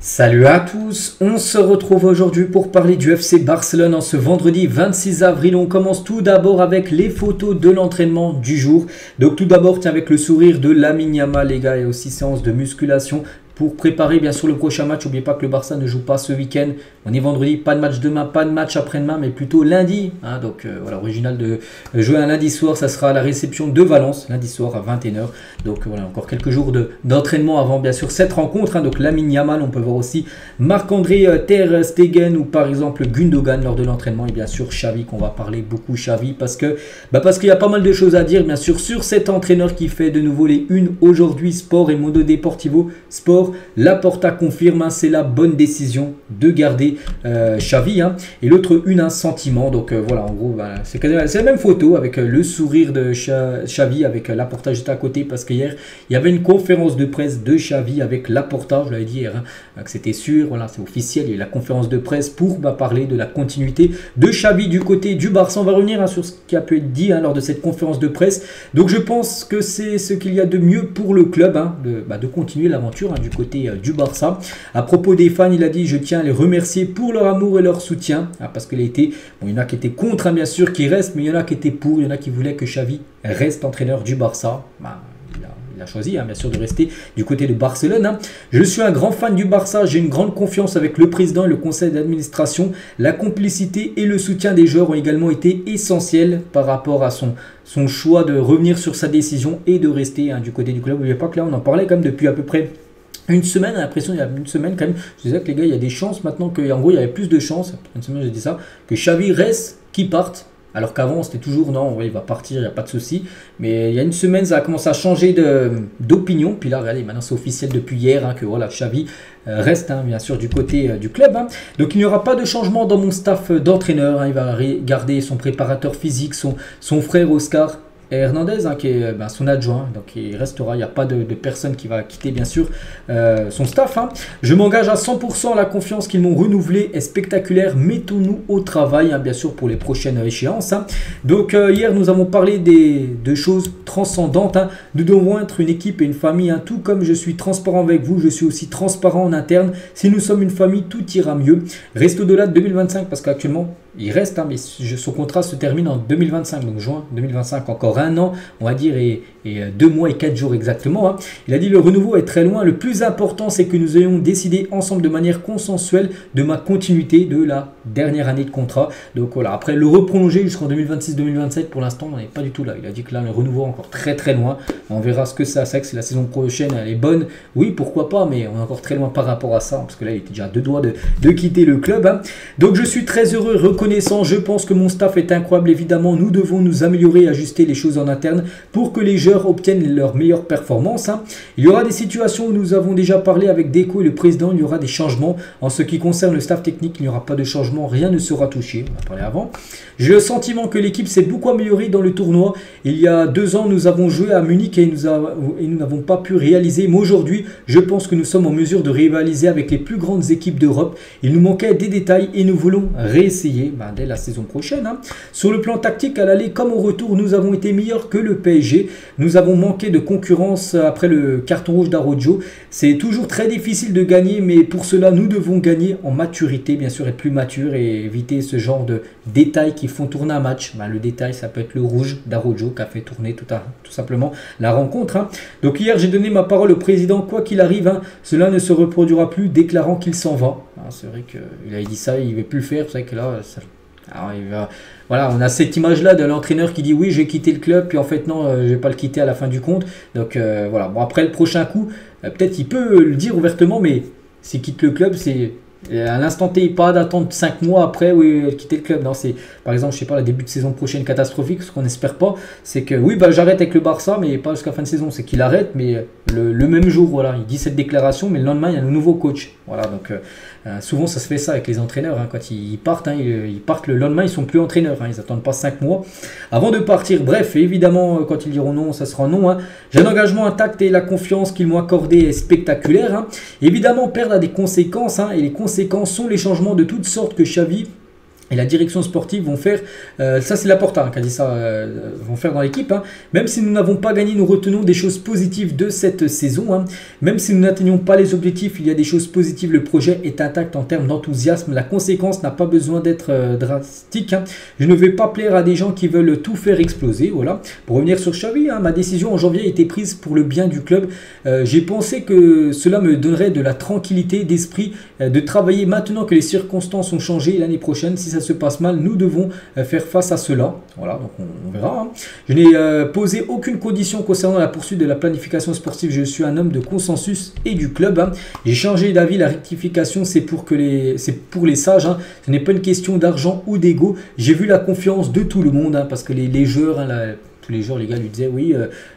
Salut à tous, on se retrouve aujourd'hui pour parler du FC Barcelone en ce vendredi 26 avril. On commence tout d'abord avec les photos de l'entraînement du jour. Donc tout d'abord, tiens, avec le sourire de Lamine Yamal les gars, et aussi séance de musculation pour préparer bien sûr le prochain match. N'oubliez pas que le Barça ne joue pas ce week-end. On est vendredi, pas de match demain, pas de match après-demain, mais plutôt lundi. Donc voilà, original de jouer un lundi soir. Ça sera à la réception de Valence, lundi soir à 21h. Donc voilà, encore quelques jours d'entraînement avant bien sûr cette rencontre. Donc Lamine Yamal, on peut voir aussi Marc-André Ter Stegen ou par exemple Gundogan lors de l'entraînement. Et bien sûr Xavi, qu'on va parler beaucoup Xavi parce qu'il y a pas mal de choses à dire bien sûr sur cet entraîneur qui fait de nouveau les unes aujourd'hui. Sport et Mundo Deportivo Sport. Laporta confirme, c'est la bonne décision de garder Xavi. Et l'autre une, un sentiment. Donc voilà, en gros, c'est la même photo avec le sourire de Xavi avec Laporta juste à côté. Parce qu'hier, il y avait une conférence de presse de Xavi avec Laporta. Je l'avais dit hier, que c'était sûr. Voilà, c'est officiel. Il y a eu la conférence de presse pour parler de la continuité de Xavi du côté du Barça. On va revenir sur ce qui a pu être dit lors de cette conférence de presse. Donc je pense que c'est ce qu'il y a de mieux pour le club de continuer l'aventure du côté du Barça. À propos des fans, il a dit: je tiens à les remercier pour leur amour et leur soutien, parce qu'il il y en a qui étaient contre bien sûr qui restent, mais il y en a qui étaient pour, il y en a qui voulaient que Xavi reste entraîneur du Barça. Il a choisi bien sûr de rester du côté de Barcelone. Je suis un grand fan du Barça, j'ai une grande confiance avec le président et le conseil d'administration. La complicité et le soutien des joueurs ont également été essentiels par rapport à son choix de revenir sur sa décision et de rester du côté du club. N'oubliez pas que là on en parlait quand même depuis à peu près une semaine. À l'impression il y a une semaine quand même, je disais que les gars, il y a des chances maintenant qu'en gros il y avait plus de chances, une semaine j'ai dit ça, que Xavi reste, qu'il parte. Alors qu'avant, c'était toujours non, il va partir, il n'y a pas de souci. Mais il y a une semaine, ça a commencé à changer d'opinion. Puis là, regardez, maintenant c'est officiel depuis hier que voilà, Xavi reste bien sûr du côté du club. Donc il n'y aura pas de changement dans mon staff d'entraîneur. Il va garder son préparateur physique, son frère Oscar Hernandez qui est son adjoint, donc il restera, il n'y a pas de personne qui va quitter bien sûr son staff. Je m'engage à 100%, la confiance qu'ils m'ont renouvelée est spectaculaire, mettons-nous au travail bien sûr pour les prochaines échéances. Donc hier nous avons parlé de choses transcendantes. Nous devons être une équipe et une famille, tout comme je suis transparent avec vous, je suis aussi transparent en interne. Si nous sommes une famille, tout ira mieux. Reste au-delà de 2025 parce qu'actuellement il reste, mais son contrat se termine en 2025, donc juin 2025, encore un an, on va dire, et 2 mois et 4 jours exactement. Il a dit: le renouveau est très loin. Le plus important, c'est que nous ayons décidé ensemble de manière consensuelle de ma continuité de la dernière année de contrat. Donc voilà, après le reprolonger jusqu'en 2026-2027, pour l'instant, on n'est pas du tout là. Il a dit que là, le renouveau est encore très très loin. On verra ce que ça c'est que si la saison prochaine, elle est bonne. Oui, pourquoi pas, mais on est encore très loin par rapport à ça, parce que là, il était déjà à 2 doigts de quitter le club. Donc je suis très heureux, reconnaissant. Je pense que mon staff est incroyable. Évidemment, nous devons nous améliorer et ajuster les choses en interne pour que les joueurs obtiennent leur meilleure performance. Il y aura des situations où nous avons déjà parlé avec Deco et le président. Il y aura des changements. En ce qui concerne le staff technique, il n'y aura pas de changement. Rien ne sera touché. On a parlé avant. J'ai le sentiment que l'équipe s'est beaucoup améliorée dans le tournoi. Il y a 2 ans, nous avons joué à Munich et nous n'avons pas pu réaliser. Mais aujourd'hui, je pense que nous sommes en mesure de rivaliser avec les plus grandes équipes d'Europe. Il nous manquait des détails et nous voulons réessayer dès la saison prochaine. Sur le plan tactique, à l'aller comme au retour, nous avons été meilleurs que le PSG. Nous avons manqué de concurrence après le carton rouge d'Araujo. C'est toujours très difficile de gagner, mais pour cela, nous devons gagner en maturité, bien sûr, être plus mature et éviter ce genre de détails qui font tourner un match. Le détail, ça peut être le rouge d'Araujo qui a fait tourner tout simplement la rencontre. Donc hier, j'ai donné ma parole au président. Quoi qu'il arrive, cela ne se reproduira plus, déclarant qu'il s'en va. C'est vrai qu'il avait dit ça, il ne veut plus le faire. C'est vrai que là, voilà, on a cette image-là de l'entraîneur qui dit: oui, j'ai quitté le club, puis en fait, non, je ne vais pas le quitter à la fin du compte. Donc voilà, bon, après le prochain coup, peut-être il peut le dire ouvertement, mais s'il quitte le club, c'est à l'instant T, pas d'attendre 5 mois après quitter le club. Non, c'est par exemple, je sais pas, la début de saison prochaine catastrophique, ce qu'on n'espère pas, c'est que oui, j'arrête avec le Barça, mais pas jusqu'à fin de saison. C'est qu'il arrête, mais le même jour, voilà, il dit cette déclaration, mais le lendemain, il y a un nouveau coach. Voilà, donc souvent ça se fait ça avec les entraîneurs. Quand ils partent, ils partent le lendemain, ils sont plus entraîneurs. Ils n'attendent pas 5 mois avant de partir. Bref, évidemment, quand ils diront non, ça sera non. J'ai un engagement intact et la confiance qu'ils m'ont accordée est spectaculaire. Évidemment, perdre a des conséquences, et les conséquences sont les changements de toutes sortes que Xavi et la direction sportive vont faire, ça c'est Laporta qui a dit ça, vont faire dans l'équipe. Hein. Même si nous n'avons pas gagné, nous retenons des choses positives de cette saison. Hein. Même si nous n'atteignons pas les objectifs, il y a des choses positives. Le projet est intact en termes d'enthousiasme. La conséquence n'a pas besoin d'être drastique. Hein. Je ne vais pas plaire à des gens qui veulent tout faire exploser. Voilà. Pour revenir sur Xavi, hein, ma décision en janvier a été prise pour le bien du club. J'ai pensé que cela me donnerait de la tranquillité d'esprit de travailler maintenant que les circonstances ont changé l'année prochaine. Si ça se passe mal, nous devons faire face à cela. Voilà, donc on verra. Hein. Je n'ai posé aucune condition concernant la poursuite de la planification sportive. Je suis un homme de consensus et du club. Hein. J'ai changé d'avis. La rectification, c'est pour les sages. Hein. Ce n'est pas une question d'argent ou d'ego. J'ai vu la confiance de tout le monde, hein, parce que les joueurs, hein, tous les jours, les gars lui disaient oui,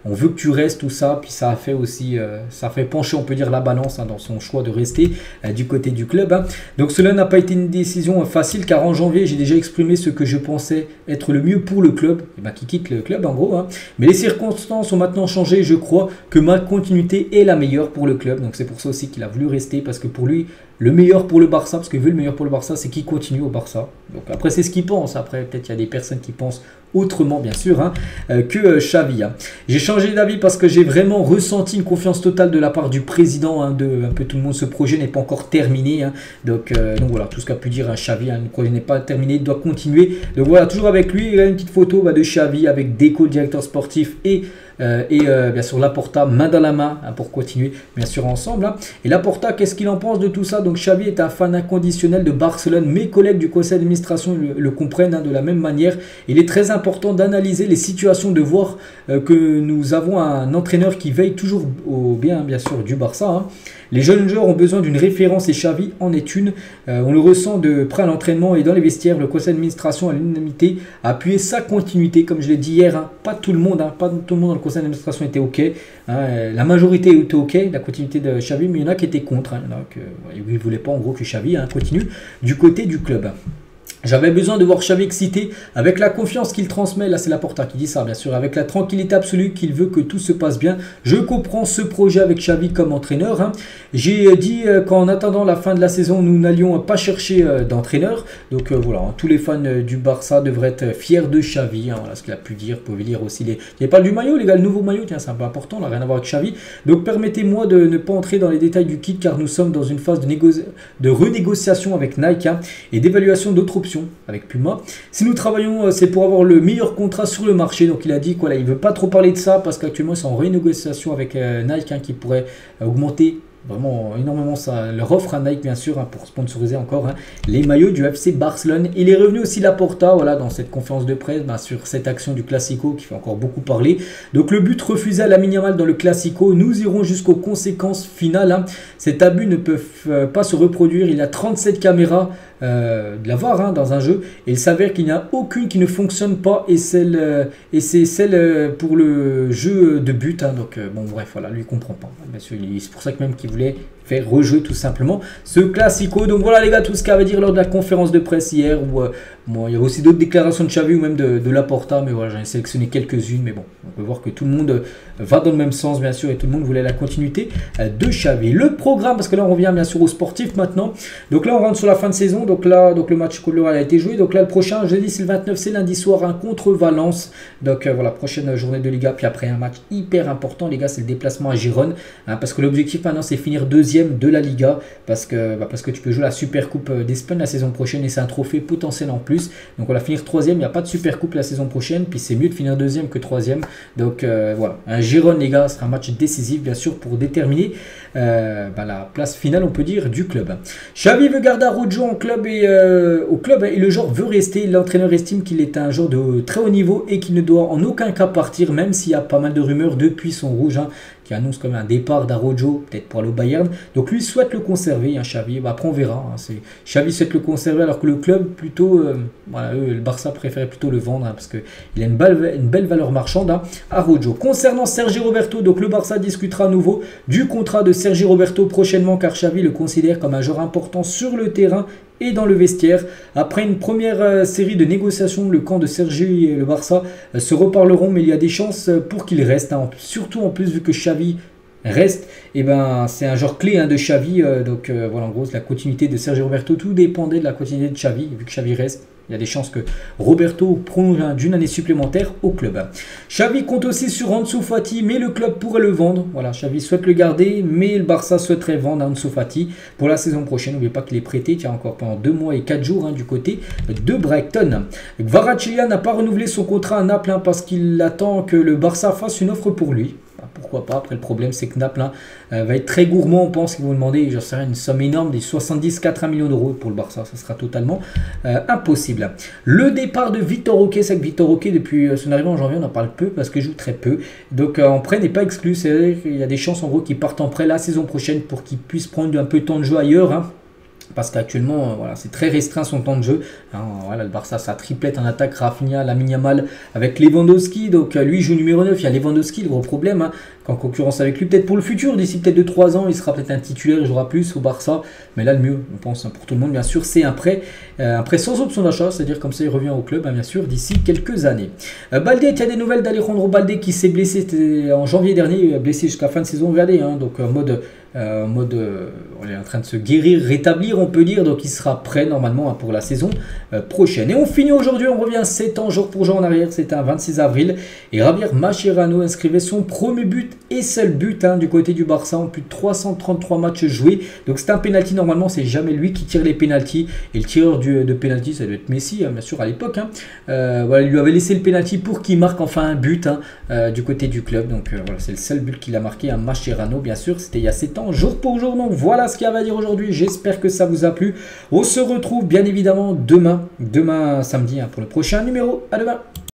on veut que tu restes, tout ça. Puis ça a fait aussi, ça a fait pencher, on peut dire, la balance, hein, dans son choix de rester du côté du club. Hein. Donc cela n'a pas été une décision facile, car en janvier, j'ai déjà exprimé ce que je pensais être le mieux pour le club, et ben, qui quitte le club en gros. Hein. Mais les circonstances ont maintenant changé. Je crois que ma continuité est la meilleure pour le club. Donc c'est pour ça aussi qu'il a voulu rester, parce que pour lui, le meilleur pour le Barça, parce qu'il veut le meilleur pour le Barça, c'est qu'il continue au Barça. Donc après, c'est ce qu'il pense. Après, peut-être qu'il y a des personnes qui pensent autrement, bien sûr, hein, que Xavi. Hein. J'ai changé d'avis parce que j'ai vraiment ressenti une confiance totale de la part du président, hein, de un peu tout le monde. Ce projet n'est pas encore terminé. Hein. Donc voilà, tout ce qu'a pu dire Xavi, hein, le projet n'est pas terminé, il doit continuer. Donc voilà, toujours avec lui, il y a une petite photo de Xavi avec Deco, le directeur sportif, et bien sûr Laporta, main dans la main, hein, pour continuer bien sûr ensemble. Hein. Et Laporta, qu'est-ce qu'il en pense de tout ça? Donc Xavi est un fan inconditionnel de Barcelone. Mes collègues du conseil d'administration le comprennent, hein, de la même manière. Il est très important d'analyser les situations, de voir que nous avons un entraîneur qui veille toujours au bien sûr du Barça. Hein. Les jeunes joueurs ont besoin d'une référence et Xavi en est une. On le ressent de près à l'entraînement et dans les vestiaires. Le conseil d'administration à l'unanimité a appuyé sa continuité, comme je l'ai dit hier. Hein. Pas tout le monde, hein, pas tout le monde dans le conseil d'administration était OK. Hein. La majorité était OK, la continuité de Xavi, mais il y en a qui étaient contre. Hein. Il y en a qui ne voulaient pas en gros que Xavi, hein, continue du côté du club. J'avais besoin de voir Xavi excité, avec la confiance qu'il transmet, là c'est Laporta qui dit ça bien sûr, avec la tranquillité absolue qu'il veut que tout se passe bien. Je comprends ce projet avec Xavi comme entraîneur. Hein. J'ai dit qu'en attendant la fin de la saison, nous n'allions pas chercher d'entraîneur. Donc voilà, hein, tous les fans du Barça devraient être fiers de Xavi. Hein, voilà ce qu'il a pu dire. Vous pouvez lire aussi les... Il n'y a pas du maillot les gars, le nouveau maillot, tiens c'est un peu important, là, rien à voir avec Xavi. Donc permettez-moi de ne pas entrer dans les détails du kit, car nous sommes dans une phase de renégociation avec Nike, hein, et d'évaluation d'autres options avec Puma. Si nous travaillons, c'est pour avoir le meilleur contrat sur le marché. Donc il a dit quoi là, il veut pas trop parler de ça parce qu'actuellement ils sont en renégociation avec Nike, hein, qui pourrait augmenter vraiment énormément ça, leur offre à Nike bien sûr, hein, pour sponsoriser encore, hein, les maillots du FC Barcelone. Il est revenu aussi Laporta, voilà, dans cette conférence de presse, sur cette action du Classico qui fait encore beaucoup parler. Donc le but refusé à la minimale dans le Classico, nous irons jusqu'aux conséquences finales. Hein. Cet abus ne peut pas se reproduire. Il y a 37 caméras de la VAR, hein, dans un jeu, et il s'avère qu'il n'y a aucune qui ne fonctionne pas, et c'est celle pour le jeu de but. Hein. Donc bon bref, voilà, lui il comprend pas. C'est pour ça que même qu'il voulait faire rejouer tout simplement ce Classico. Donc voilà les gars, tout ce qu'il avait à dire lors de la conférence de presse hier, où bon, il y avait aussi d'autres déclarations de Xavi ou même de Laporta, mais voilà, j'en ai sélectionné quelques-unes, mais bon, on peut voir que tout le monde va dans le même sens bien sûr, et tout le monde voulait la continuité de Xavi. Le programme, parce que là on revient bien sûr aux sportifs maintenant, donc là on rentre sur la fin de saison, donc là donc le match contre le Real a été joué, donc là le prochain jeudi c'est le 29, c'est lundi soir, hein, contre Valence. Donc voilà, prochaine journée de Liga, puis après un match hyper important les gars, c'est le déplacement à Gérone, hein, parce que l'objectif maintenant c'est finir deuxième de la Liga, parce que tu peux jouer la Super Coupe d'Espagne la saison prochaine, et c'est un trophée potentiel en plus. Donc on va finir troisième, il n'y a pas de Super Coupe la saison prochaine, puis c'est mieux de finir deuxième que troisième. Donc voilà, un Gérone les gars, sera un match décisif bien sûr pour déterminer la place finale on peut dire du club. Xavi veut garder Araujo en club et au club, et le joueur veut rester. L'entraîneur estime qu'il est un joueur de très haut niveau et qu'il ne doit en aucun cas partir, même s'il y a pas mal de rumeurs depuis son rouge, hein, qui annonce comme un départ d'Araujo, peut-être pour aller au Bayern. Donc lui souhaite le conserver, hein, Xavi. Après on verra. Hein, Xavi souhaite le conserver, alors que le club plutôt, voilà, le Barça préférait plutôt le vendre, hein, parce qu'il a une belle valeur marchande, hein, Araujo. Concernant Sergi Roberto, donc le Barça discutera à nouveau du contrat de Sergi Roberto prochainement, car Xavi le considère comme un joueur important sur le terrain et dans le vestiaire. Après une première série de négociations, le camp de Sergi et le Barça se reparleront, mais il y a des chances pour qu'il reste, hein, surtout en plus vu que Xavi reste, et ben c'est un joueur clé de Xavi. Donc voilà, en gros, la continuité de Sergio Roberto, tout dépendait de la continuité de Xavi. Vu que Xavi reste, il y a des chances que Roberto prolonge d'une année supplémentaire au club. Xavi compte aussi sur Ansu Fati, mais le club pourrait le vendre. Voilà, Xavi souhaite le garder, mais le Barça souhaiterait vendre Ansu Fati pour la saison prochaine. N'oubliez pas qu'il est prêté, tiens, encore pendant 2 mois et 4 jours du côté de Brighton. Kvaratskhelia n'a pas renouvelé son contrat à Naples parce qu'il attend que le Barça fasse une offre pour lui. Pourquoi pas? Après, le problème, c'est que Naples va être très gourmand. On pense qu'ils vont demander, j'en sais rien, une somme énorme, des 70-80 millions d'euros pour le Barça. Ça sera totalement impossible. Le départ de Vitor Roque, c'est que Vitor Roque, depuis son arrivée en janvier, on en parle peu parce qu'il joue très peu. Donc, en prêt n'est pas exclu. C'est-à-dire qu'il y a des chances, en gros, qu'il parte en prêt la saison prochaine pour qu'il puisse prendre un peu de temps de jeu ailleurs. Parce qu'actuellement, voilà, c'est très restreint son temps de jeu. Voilà, le Barça, ça triplette en attaque. Rafinha, Lamine Yamal avec Lewandowski. Donc lui, il joue numéro 9. Il y a Lewandowski, le gros problème. Qu'en concurrence avec lui, peut-être pour le futur, d'ici peut-être 2-3 ans, il sera peut-être un titulaire, il jouera plus au Barça. Mais là, le mieux, on pense, pour tout le monde, bien sûr, c'est un prêt sans option d'achat. C'est-à-dire comme ça, il revient au club, bien sûr, d'ici quelques années. Baldé, il y a des nouvelles d'Alejandro Baldé qui s'est blessé en janvier dernier. Blessé jusqu'à la fin de saison, regardez. Donc en mode... on est en train de se guérir, rétablir, on peut dire. Donc il sera prêt normalement pour la saison prochaine. Et on finit aujourd'hui, on revient 7 ans jour pour jour en arrière. C'était un 26 avril et Javier Mascherano inscrivait son premier but et seul but du côté du Barça en plus de 333 matchs joués. Donc c'est un penalty, normalement c'est jamais lui qui tire les penalties, et le tireur de penalty ça doit être Messi bien sûr à l'époque. Voilà, il lui avait laissé le penalty pour qu'il marque enfin un but du côté du club. Donc voilà, c'est le seul but qu'il a marqué à Mascherano, bien sûr, c'était il y a 7 ans jour pour jour. Donc voilà ce qu'il y avait à dire aujourd'hui, j'espère que ça vous a plu. On se retrouve bien évidemment demain samedi pour le prochain numéro. À demain.